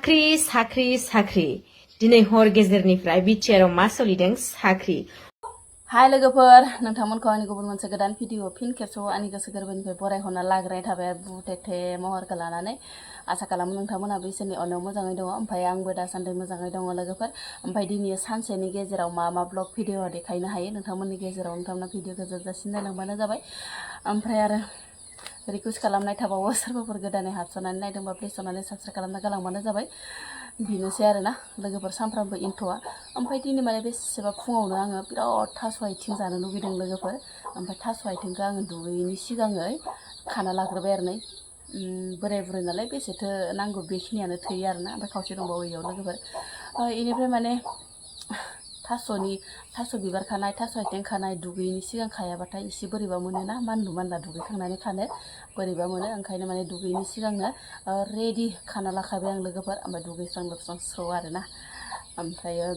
साख्रि साख्रि साख्रि दिनै हर गेजेरनिफ्राय बिटिआरआव मा सोलिदों साख्रि। हाय लोगोफोर, नोंथांमोनखौ आंनि गुबुन मोनसे गोदान भिडिअ फिन खेबसेबाव आंनि गोसो गोरबोनिफ्राय बरायहरना लाग्रोनाय थाबाय बुथेथे महरखौ लानानै। आसा खालामो नोंथांमोनहाबो इसोरनि अननायाव मोजाङै दङ। ओमफ्राय आंबो दासान्दि मोजाङै दङ लोगोफोर। ओमफ्राय दिनै सानसेनि गेजेराव मा मा ब्लग भिडिअ देखायनो हायो नोंथांमोननि गेजेराव नोंथांमोना भिडिअखौ जोबजासिम नायलांबानो जाबाय। ओमफ्राय आरो रिकुवेस्ट खालामनाय थाबावो, सोरबाफोर गोदानै हाबस'नानै नायदोंबा प्लिज अननानै साबस्क्राइब खालामना गालांबानो जाबाय। बेनोसै आरोना लोगोफोर, सानफ्रामबो इन्थ'आ। ओमफ्राय दिनै माने बेसेबा फुङावनो आङो बिराद थास' आथिं जानो लुगैदों लोगोफोर। ओमफ्राय थास' आथिंखौ आङो दुगैयैनि सिगाङै खाना लाग्रोबाय आरो नै बोराय बुरै नालाय बेसेथो नांगौ बेखिनियानो थोयो आरोना। ओमफ्राय खावसे दंबावो इयाव लोगोफोर। बेनिफ्राय माने थास' बिबार खानाय, थास' आथिं खानाय दुगैयैनि सिगां खायाबाथाय एसे बोरैबा मोनोना, मानलु मानला दुगैखांनानै खानो बोरैबा मोनो। ओंखायनो माने दुगैयैनि सिगांनो रेडि खाना लाखाबाय आं लोगोफोर। ओमफ्राय दुगैस्रां लोबस्रां स्र' आरोना। ओमफ्रायो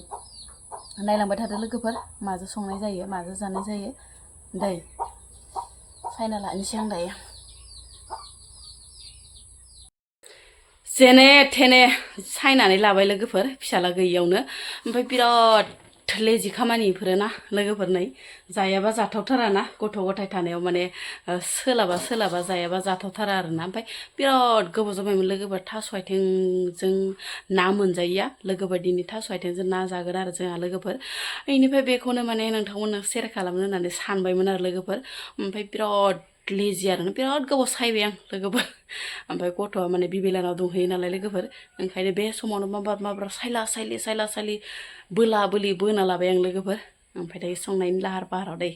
नायलांबाय थादो लोगोफोर, माजों संनाय जायो माजों जानाय जायो। दै सायना लानोसै आं दायो। जेने थेने सायनानै लाबाय लोगोफोर फिसाला गैयियावनो। ओमफ्राय बिराद लेजि खामानि इफोरो ना लोगोफोर। नै जायाबा जाथावथाराना, गथ' गथाय थानायाव माने सोलाबा जायाबा जाथावथारा आरोना। ओमफ्राय बिराद गोबाव जाबायमोन लोगोफोर थास' आथिंजों ना मोनजायैया लोगोफोर। दिनै थास' आथिंजों ना जागोन आरो जोंहा लोगोफोर। बेनिफ्राय बेखौनो माने नोंथांमोननो सेयार खालामनो होननानै सानबायमोन आरो लोगोफोर। ओमफ्राय बिराद लेजि आरोना, बिराद गोबाव सायबाय आं लोगोफोर। ओमफ्राय गथ'आ माने बिबेलानाव दंहैयो नालाय लोगोफोर, ओंखायनो बे समावनो माब्रा सायला सायलि बोला बोलि बोना लाबाय आं लोगोफोर। ओमफ्राय दायो संनायनि लाहार फाहाराव दै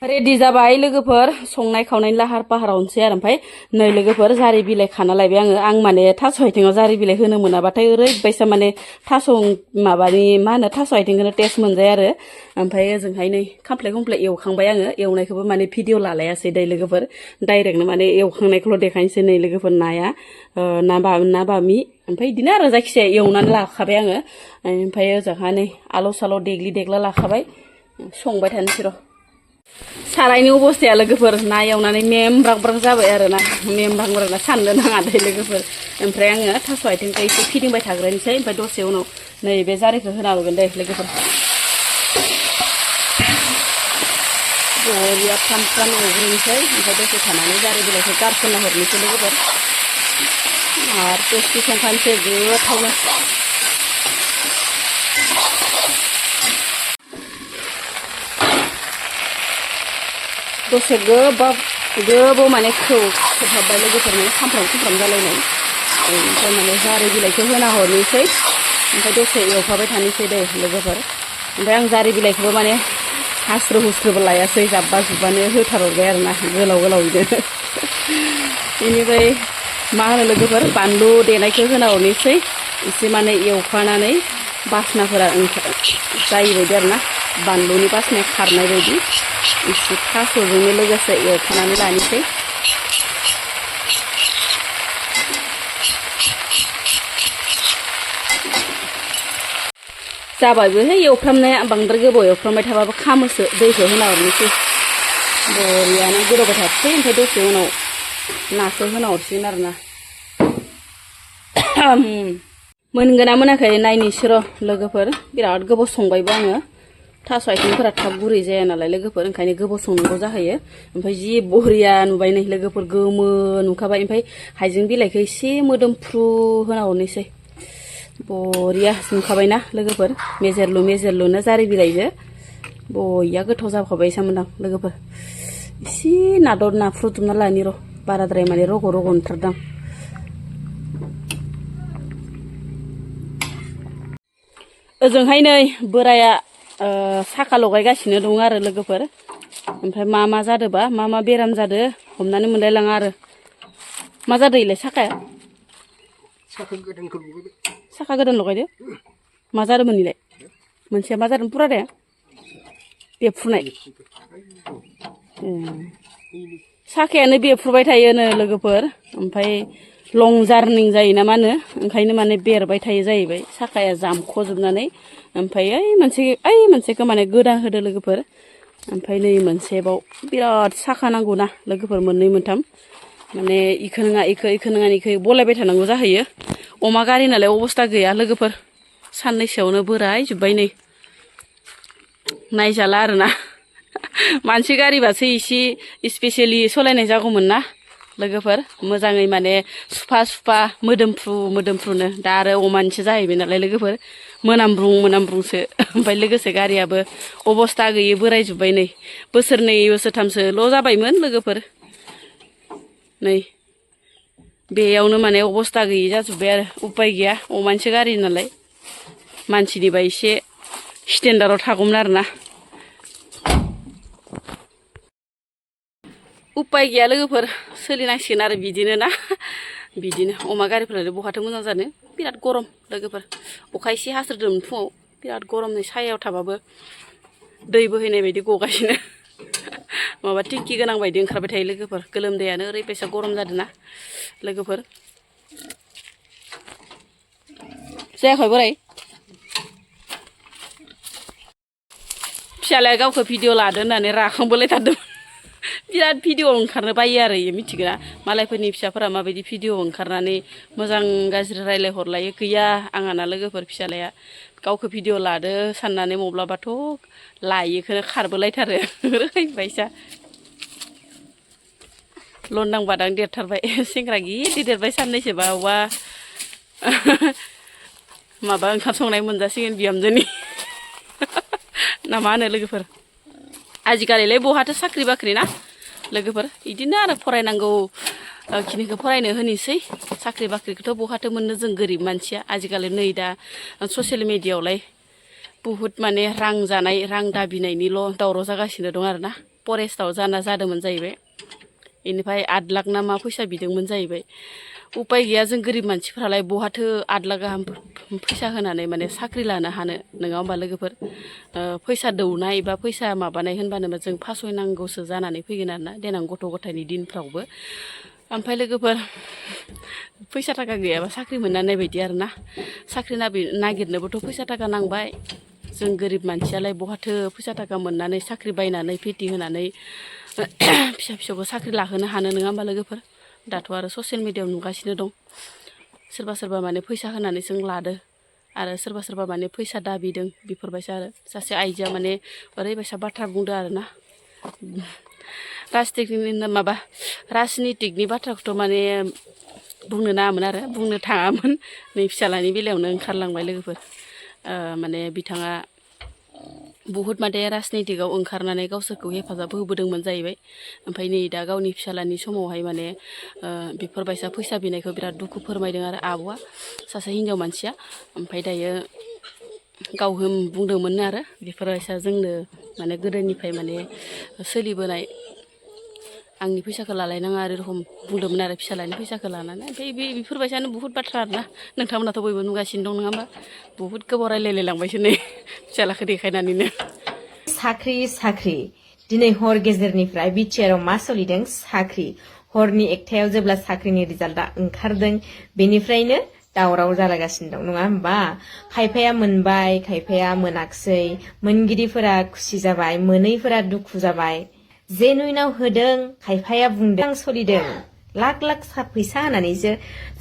रेडि जाबाय लोगोफोर, संनाय खावनायनि लाहार फाहारावनोसै आरो। ओमफ्राय नै लोगोफोर जारि बिलाइ खाना लायबाय आं माने थास' आथिङाव जारि बिलाइ होनो मोनाबाथाय ओरैबायसा माने थास' माबानि मा होनो थास' आथिंखौनो टेस्ट मोनजाया आरो। ओमफ्राय ओजोंहाय नै खामफ्लाय एवखांबाय आङो, एवनायखौबो माने भिडिअ लालायासै दै लोगोफोर, डाइरेक्टनो माने एवखांनायखौल' देखायनोसै नै लोगोफोर। नाया ना बामि ओमफ्राय बिदिनो आरो जायखिजाया एवनानै लाखाबाय आङो। ओमफ्राय ओजोंहा नै आलौ सालौ देग्ला लाखाबाय, संबाय थानोसै र'। सारायनि अबस्थाया लोगोफोर ना एवनानै मेमब्रां जाबाय आरोना, मेमब्रां साननो नाङा दै लोगोफोर। ओमफ्राय आङो थास' आथिंखौ एसे फिदिंबाय थाग्रोनोसै, ओमफ्राय दसे उनाव नैबे जारिखौ होना होगोन दे लोगोफोर। बरिया फ्राम एवग्रोनोसै, ओमफ्राय दसे थानानै जारि बिलाइखौ गारसनना हरनोसै लोगोफोर। आरो टेस्टि संखानोसै गोथावनो। दसे गोबाव माने खोबहाबबाय लोगोफोर, माने खामफ्राम जालायनाय। ओमफ्राय माने जारि बिलाइखौ होना हरनोसै, ओमफ्राय दसे एवफाबाय थानोसै दे लोगोफोर। ओमफ्राय आं जारि बिलाइखौबो माने हास्रो हुस्रोबो लायासै, जाब्बा जुब्बानो होथारहरबाय आरोना गोलावैनो। बेनिफ्राय मा होनो लोगोफोर, बानलु देनायखौ होना हरनोसै, एसे माने एवखानानै बासनाफोरा जायै बायदि आरोना, बानलुनि बासनाया खारनाय बायदि एसे थास'जोंनो लोगोसे एवखानानै लानोसै। जाबायबोहाय एवफ्रामनाया, बांद्राय गोबाव एवफ्रामबाय थाबाबो खामोसो। दैखौ होना हरनोसै, बरियानो गोदौबाय थासै। ओमफ्राय दसे उनाव नाखौ होना हरसिगोन आरोना। मोनगोना मोनाखै नायनोसै र' लोगोफोर, बिराद गोबाव संबायबो आङो। थास' आथिंफोरा थाब गुरै जाया नालाय लोगोफोर, ओंखायनो गोबाव संनांगौ जाहैयो। ओमफ्राय जि बरिया नुबाय नै लोगोफोर, गोमो नुखाबाय। ओमफ्राय हाइजें बिलाइखौ एसे मोदोमफ्रु होना हरनोसै, बरिया नुखाबायना लोगोफोर, मेजेरलुनो जारि बिलाइजों बरिया गोथाव जाखाबाय सामोनदां लोगोफोर। एसे नाफ्रुदुबना लानि र', बाराद्राय माने रग' नुथारदां। ओजोंहाय नै बोराया साखा लगायगासिनो दं आरो लोगोफोर। ओमफ्राय मा जादोंबा, मा बेराम जादों हमनानै मोनलायलाङा आरो। मा जादों इलाय साखाया? साखा गोदान लगायदो। मा जादोंमोन इलाय? मोनसेया मा जादों पुरादाया? बेफ्रुनाय। साखायानो बेफ्रुबाय थायोनो लोगोफोर, ओमफ्राय लं जार्निं जायो ना मा होनो, ओंखायनो माने बेरबाय थायो जाहैबाय साखाया जामख'जोबनानै। ओमफ्राय मोनसेखौ माने गोदान होदो लोगोफोर। ओमफ्राय नै मोनसेबाव बिराद साखा नांगौना लोगोफोर, मोननै मोनथाम। माने इखो नङा इखो नङा इखो बलायबाय थानांगौ जाहैयो अमा गारि नालाय अबस्था गैया लोगोफोर साननैसोआवनो बोराय जोब्बाय नै नायजाला आरोना मानसि गारिबासो इसे स्पेसियेलि सलायनाय जागौमोन ना लोगोफोर मोजाङै माने सुफा मोदोमफ्रुनो दा आरो अमानिसो जाहैबाय नालाय लोगोफोर मोनामब्रुंसो ओमफ्राय लोगोसे गारियाबो अबस्था गैयै बोराय जोब्बाय नै बोसोरनै बोसोरथामसोल' जाबायमोन लोगोफोर नै बेयावनो माने अबस्था गैयै जाजोब्बाय आरो उपाय गैया अमानिसो गारि नालाय मानसिनिबा एसे स्टेन्डार्डआव थागौमोन आरोना उपाय गैया लोगोफोर सोलिनांसिगोन आरो बिदिनो ना बिदिनो अमा गारिफोरालाय बहाथो मोजां जानो बिराद गरम लोगोफोर अखा एसे हास्रोदोंमोन फुङाव बिराद गरम नै सायायाव थाबाबो दै बोहैनाय बायदि गगासिनो माबा टिंकि गोनां बायदि ओंखारबाय थायो लोगोफोर गोलोमदैयानो ओरैबायसा गरम जादों ना लोगोफोर जायाखै बोराय फिसालाया गावखौ भिडिअ लादो होननानै राखांबोलायथारदोंमोन बिराद भिडिअ ओंखारनो बायो आरो इयो मिथिगोना मालायफोरनि फिसाफोरा माबायदि भिडिअ ओंखारनानै मोजां गाज्रि रायलायहरलायो गैया आंहाना लोगोफोर फिसालाया गावखौ भिडिअ लादो साननानै मब्लाबाथ' लायोखौनो खारबोलायथारो ओरैबायसा लन्दां बादां देरथारबाय सेंग्रा गिदिर देरबाय साननैसो बावबा माबा ओंखाम संनाय मोनजासिगोन बिहामजोनि ना मा होनो लोगोफोर आजिखालिलाय बहाथो साख्रि बाख्रि ना लोगोफोर बिदिनो आरो फरायनांगौ खिनिखौ फरायनो होनोसै साख्रि बाख्रिखौथ' बहाथो मोननो जों गोरिब मानसिया आजिखालि नै दा ससियेल मिडियाआवलाय बुहुद माने रां जानाय रां दाबिनायनिल' दावराव जागासिनो दं आरोना फरेस्टआव जादोंमोन जाहैबाय बेनिफ्राय 8 लाख ना मा फैसा बिदोंमोन जाहैबाय उपाय गैया जों गोरिब मानसिफ्रालाय बहाथो 8 लाख गाहाम फैसा होनानै माने साख्रि लानो हानो नङा होमबा लोगोफोर फैसा दौनाय बा फैसा माबानाय होनबानो जों फासयनांगौसो जानानै फैगोन आरोना देनां गथ' गथायनि दिनफ्रावबो ओमफ्राय लोगोफोर फैसा थाखा गैयाबा साख्रि मोननाय बायदि आरोना साख्रि नागिरनोबोथ' फैसा थाखा नांबाय जों गोरिब मानसियालाय बहाथो फैसा थाखा मोननानै साख्रि बायनानै पेटि होनानै फिसा फिसौखौ साख्रि लाहोनो हानो नङा होमबा लोगोफोर दाथ' आरो ससियेल मिडियाआव नुगासिनो दं सोरबा माने फैसा होनानै जों लादो आरो सोरबा माने फैसा दाबिदों बेफोरबायसा आरो सासे आइजोआ माने ओरैबायसा बाथ्रा बुंदों आरोना राजनितिकनि बाथ्राखौथ' माने बुंनो नाङामोन आरो बुंनो थाङामोन नै फिसालानि बेलायावनो ओंखारलांबाय लोगोफोर माने बिथाङा बुहुद माने राजनितिकआव ओंखारनानै गावसोरखौ हेफाजाब होबोदोंमोन जाहैबाय ओमफ्राय नै दा गावनि फिसालानि समावहाय माने बेफोरबायसा फैसा बिनायखौ बिराद दुखु फोरमायदों आरो आब'आ सासे हिनजाव मानसिया ओमफ्राय दायो गाव बुंदोंमोन आरो बेफोरबायसा जोंनो माने गोदोनिफ्राय माने सोलिबोनाय आंनि फैसाखौ लालायनाङा आरो एरखम बुंदोंमोन आरो फिसालानि फैसाखौ लानानै ओमफ्राय बेफोरबायसानो बुहुद बाथ्रा आरोना नोंथांमोनाथ' बयबो नुगासिनो दं नङा होमबा बुहुद गोबाव रायलायलायलांबायसो नै फिसालाखौ देखायनानैनो साख्रि दिनै हर गेजेरनिफ्राय बिटिआरआव मा सोलिदों साख्रि हरनि 1टायाव जेब्ला साख्रिनि रिजाल्टआ ओंखारदों बेनिफ्रायनो दावराव जालागासिनो दं नङा होमबा खायफाया मोनबाय खायफाया मोनाखसै मोनगिरिफोरा खुसि जाबाय मोनैफोरा दुखु जाबाय जेनुइनाव होदों खायफाया बुंदों सोलिदों लाख फैसा होनानैसो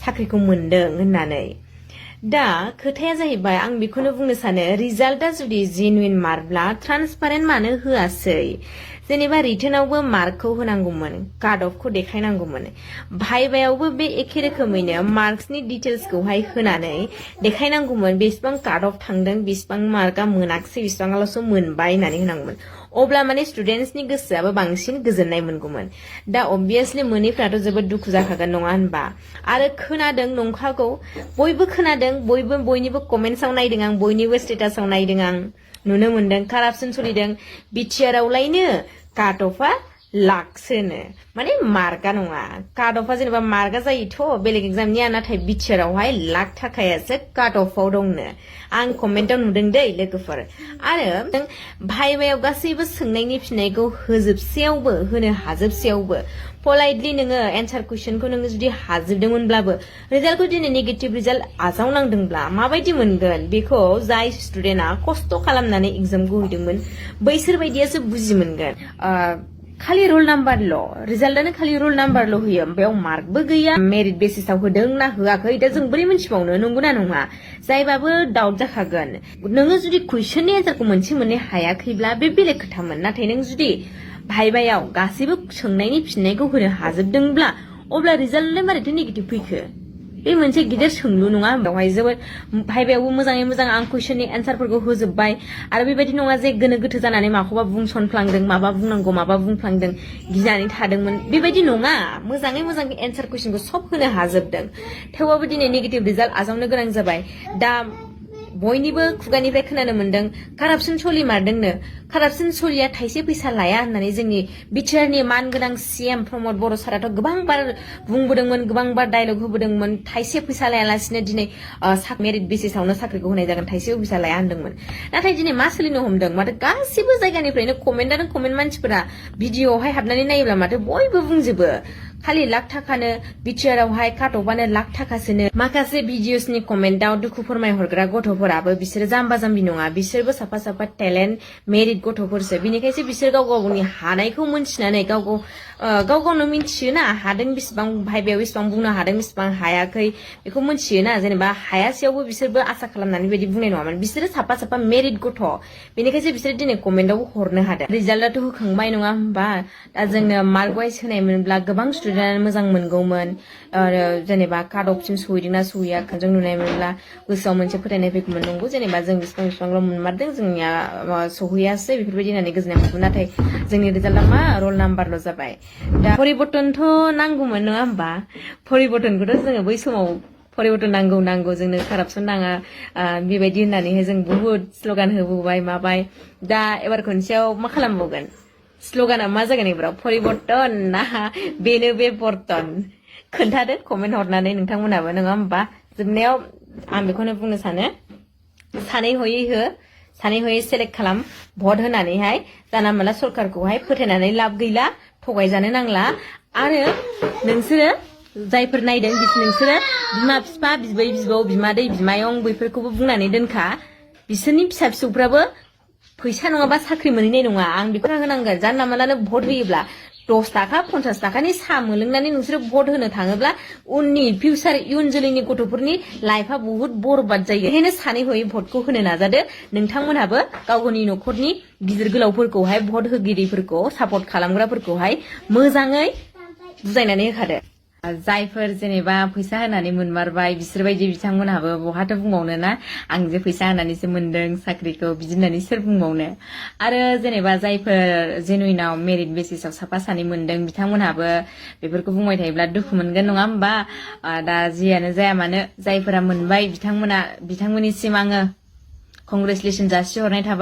साख्रिखौ मोनदों होननानै दा खोथाया जाहैबाय आं बेखौनो बुंनो सानो रिजाल्टआ जुदि जेनुइन मार्कब्ला ट्रान्सपारेन्ट मानो होआसै जेनेबा रिटनावबो मार्कखौ होनांगौमोन काट अफखौ देखायनांगौमोन भाइभायावबो बे एखे रोखोमैनो मार्क्सनि डिटेल्सखौहाय होनानै देखायनांगौमोन बेसेबां काट अफ थांदों बेसेबां मार्कआ मोनाखसै बेसेबांल'सो मोनबाय होननानै होनांगौमोन अब्ला माने स्टुडेन्ट्सनि गोसोआबो बांसिन गोजोननाय मोनगौमोन दा अबभियासलि मोनैफ्राथ' जोबोद दुखु जाखागोन नङा होनबा आरो खोनादों नंखागौ बयबो खोनादों बयनिबो कमेन्ट्सआव नायदों आं बयनिबो स्टेटासआव नायदों आं नुनो मोनदों कारापसन सोलिदों बिटिआरआवलायनो काट अफआ लाखसोनो माने मार्कआ नङा काट अफआ जेनेबा मार्कआ जायोथ' बेलेग एग्जामनिया नाथाय बिटिआरआवहाय लाख थाखायासो काट अफआव दंनो आं कमेन्टआव नुदों दै लोगोफोर आरो भाइभायाव गासैबो सोंनायनि फिननायखौ होनो हाजोबसेयावबो पलाइटलि नोङो एन्सार कुइसनखौ नोङो जुदि हाजोबदोंमोनब्लाबो रिजाल्टखौ दिनै नेगेटिभ रिजाल्ट आजावनांदोंब्ला माबायदि मोनगोन बेखौ जाय स्टुडेन्टआ खस्थ' खालामनानै एग्जामखौ हैदोंमोन बैसोर बायदियासो बुजि मोनगोन खालि रल नाम्बारल' रिजाल्टआनो खालि रल नाम्बारल' होयो बेयाव मार्कबो गैया मेरिट बेसिसाव होदों ना होआखै दा जों बोरै मिथिबावनो नंगौना नङा जायबाबो डाउट जाखागोन नोङो जुदि कुइसननि एन्सारखौ मोनसे मोननै हायाखैब्ला बे बेलेग खोथामोन नाथाय नों जुदि भाइभायाव गासैबो सोंनायनि फिननायखौ होनो हाजोबदोंब्ला अब्ला रिजाल्टआलाय मारैथो नेगेटिभ फैखो बे मोनसे गिदिर सोंलु नङा बेवहाय जोबोद भाइभायावबो मोजाङै मोजां आं कुइसननि एन्सारफोरखौ होजोबबाय आरो बेबायदि नङा जे गोनो गोथो जानानै माखौबा बुंसनफ्लांदों माबा बुंनांगौ माबा बुंफ्लांदों गिनानै थादोंमोन बेबायदि नङा मोजाङै मोजां एन्सार कुइसनखौ सब होनो हाजोबदों थेवबाबो दिनै नेगेटिभ रिजाल्ट आजावनो गोनां जाबाय दा बयनिबो खुगानिफ्राय खोनानो मोन्दों कारापसन सलिमारदोंनो कारापसन सलिया थाइसे फैसा लाया होननानै जोंनि बिटिआरनि मानगोनां सीएम प्रमद बर' साराथ' गोबांबार बुंबोदोंमोन गोबांबार डायलग होबोदोंमोन थाइसे फैसा लायालासिनो दिनै मेरिट बेसिसावनो साख्रिखौ होनाय जागोन थाइसेबो फैसा लाया होनदोंमोन नाथाय दिनै मा सोलिनो हमदों माथो गासिबो जायगानिफ्रायनो कमेन्टआनो कमेन्ट मानसिफोरा भिडिअआवहाय हाबनानै नायोब्ला माथो बयबो बुंजोबो खालि लाख थाखानो बिटिआरआवहाय काटअफआनो लाख थाखासोनो माखासे भिडिअसनि कमेन्टआव दुखु फोरमायहरग्रा गथ'फोराबो बिसोरो जाम्बा जाम्बि नङा बिसोरबो साफा साफा टेलेन्ट मेरिट गथ'फोरसो बिनिखायसो बिसोर गाव गावनि हानायखौ मोनथिनानै गाव गावनो मिन्थियोना हादों बिसिबां भाइभायाव बिसिबां बुंनो हादों बिसिबां हायाखै बेखौ मिन्थियोना जेनेबा हायासेयावबो बिसोरबो आसा खालामनानै बेबायदि बुंनाय नङामोन बिसोरो साफा साफा मेरिट गथ' बेनिखायसो बिसोर दिनै कमेन्टआवबो हरनो हादों रिजाल्टआथ' होखांबाय नङा होमबा दा जोंनो मार्क वाइस होनायमोनब्ला गोबां स्टुडेन्टआनो मोजां मोनगौमोन जेनेबा काट अफसिम सहैदोंना सहैयाखै जों नुनायमोनब्ला गोसोआव मोनसे फोथायनाय फैगौमोन नंगौ जेनेबा जों बिसिबांल' मोनमारदों जोंनिया सहैयासै बेफोरबायदि होननानै गोजोननाय मोनगौमोन नाथाय जोंनि रिजाल्टआ मा रल नाम्बारल' जाबाय दा परिबर्तनथ' नांगौमोन नङा होमबा परिबर्तनखौथ' जोङो बै समाव परिबर्तन नांगौ जोंनो कारापसन नाङा बेबायदि होननानैहाय जों बुहुद स्लगान होबोबाय माबाय दा एबार खनसेयाव मा खालामबावगोन स्लगाना मा जागोन एबाराव परिबर्तन ना बेनो बे बर्तन खोन्थादो कमेन्ट हरनानै नोंथांमोनाबो नङा होमबा जोबनायाव आं बेखौनो बुंनो सानो सानै हयै सेलेक्ट खालाम भट होनानैहाय जाना मोनला सरकारखौहाय फोथायनानै लाब गैला थगायजानो नांला आरो नोंसोरो जायफोर नायदों नोंसोरो बिमा बिफा बिबै बिबौ बिमादै बिमायं बैफोरखौबो बुंनानै दोनखा बिसोरनि फिसा फिसौफ्राबो फैसा नङाबा साख्रि मोनहैनाय नङा आं बेखौ होनांगोन जानला मानलानो भट होयोब्ला 10 थाखा 50 थाखानि साहा मोनलोंनानै नोंसोरो भट होनो थाङोब्ला उननि फिउचार इयुन जोलैनि गथ'फोरनि लाइफआ बुहुत बरबाद जायो बेखायनो सानै हयै भटखौ होनो नाजादो नोंथांमोनहाबो गाव गावनि न'खरनि गिदिर गोलावफोरखौहाय भट होगिरिफोरखौ सापर्ट खालामग्राफोरखौहाय मोजाङै बुजायनानै होखादो जायफोर जेनेबा फैसा होनानै मोनमारबाय बिसोरबायदि बिथांमोनहाबो बहाथो बुंबावनो ना आं जे फैसा होनानैसो मोनदों साख्रिखौ बिदि होननानै सोर बुंबावनो आरो जेनेबा जायफोर जेनुइनाव मेरिट बेसिसाव साफा सानै मोनदों बिथांमोनहाबो बेफोरखौ बुंबाय थायोब्ला दुखु मोनगोन नङा होमबा दा जियानो जाया मानो जायफोरा मोनबाय बिथांमोननिसिम आङो कंग्रेचुलेसन जासिहरनाय थाबाय